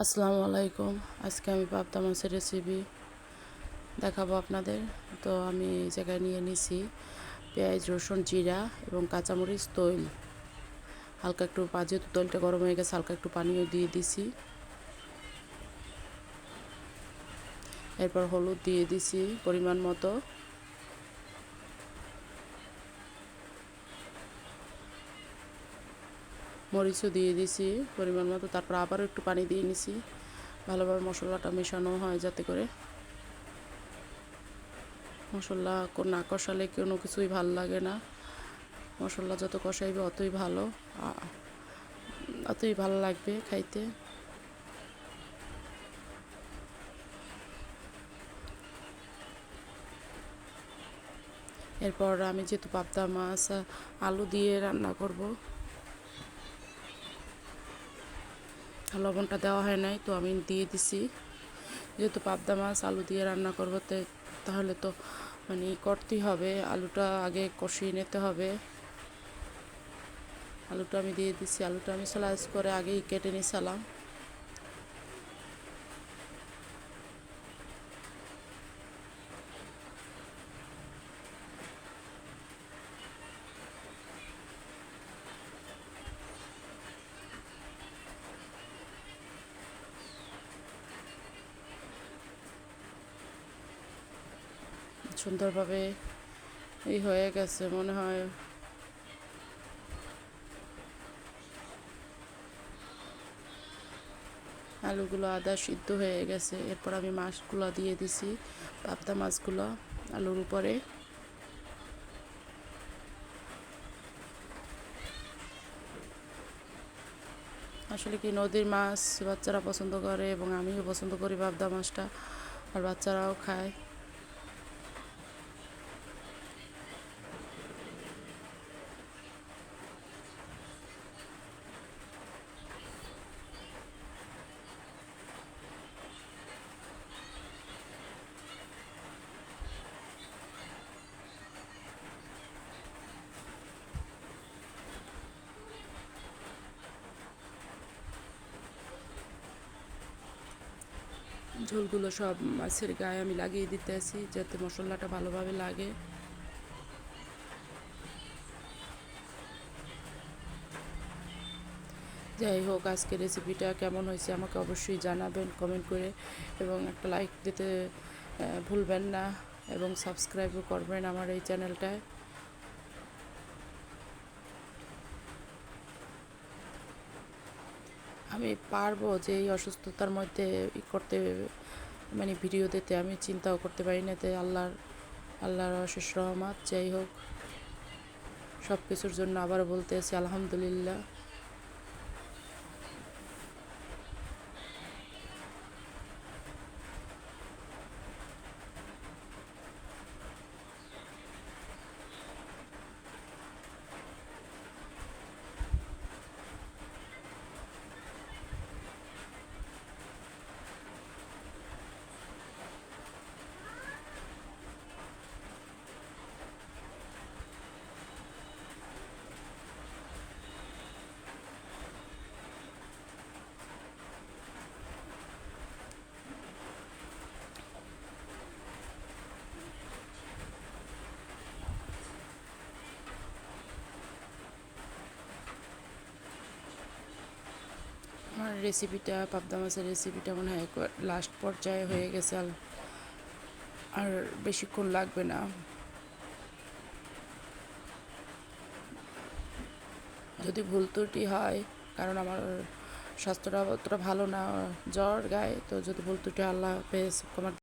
আসসালামু আলাইকুম। আজকে আমি পাবদা মাছের রেসিপি দেখাবো আপনাদের। তো আমি এই জায়গায় নিয়ে নিছি পেঁয়াজ, রসুন, জিরা এবং কাঁচামরিচ, তৈল। হালকা একটু যেহেতু তৈলটা গরম হয়ে গেছে, হালকা একটু পানিও দিয়ে দিছি। এরপর হলুদ দিয়ে দিছি পরিমাণ মতো। মরিচও দিয়ে দিছি পরিমাণ মতো। তারপর আবারও একটু পানি দিয়ে নিছি, ভালোভাবে মশলাটা মেশানো হয় যাতে করে। মশলা না কষালে কোনো কিছুই ভালো লাগে না। মশলা যত কষাইবে অতই ভালো লাগবে খাইতে। এরপর আমি যেহেতু পাবদা মাছ আলু দিয়ে রান্না করব, লবণটা দেওয়া হয় নাই, তো আমি দিয়ে দিছি। যেহেতু পাবদা মাছ আলু দিয়ে রান্না করবো, তাহলে তো করতেই হবে, আলুটা আগে কষিয়ে নিতে হবে। আলুটা আমি দিয়ে দিছি। আলুটা আমি স্লাইস করে আগেই কেটে নিয়েছিলাম। সুন্দরভাবে এই হয়ে গেছে মনে হয়। আলুগুলো আদা সিদ্ধ হয়ে গেছে। এরপর আমি মাছগুলো দিয়ে দিছি, পাবদা মাছগুলো আলুর উপরে। আসলে কি, নদীর মাছ বাচ্চারা পছন্দ করে এবং আমিও পছন্দ করি পাবদা মাছটা, আর বাচ্চারাও খায়। ঝোলগুলো সব মাছের গায়ে আমি লাগিয়ে দিতেছি যাতে মশলাটা ভালোভাবে লাগে। যাই হোক, আজকের রেসিপিটা কেমন হয়েছে আমাকে অবশ্যই জানাবেন কমেন্ট করে, এবং একটা লাইক দিতে ভুলবেন না, এবং সাবস্ক্রাইবও করবেন আমার এই চ্যানেলটায়। আমি পারবো যে এই অসুস্থতার মধ্যে করতে, ভিডিও দিতে আমি চিন্তাও করতে পারি না। তাই আল্লাহর অশেষ রহমত। যাই হোক, সব কিছুর জন্য আবার বলতে আছি আলহামদুলিল্লাহ। আমার রেসিপিটা, পাবদা মাছের রেসিপিটা মনে হয় লাস্ট পর্যায়ে হয়ে গেছে। আর বেশিক্ষণ লাগবে না। যদি ভুল ত্রুটি হয়, কারণ আমার স্বাস্থ্যটা অতটা ভালো না, জ্বর গায়ে, তো যদি ভুল ত্রুটি, আল্লাহ হাফেজ।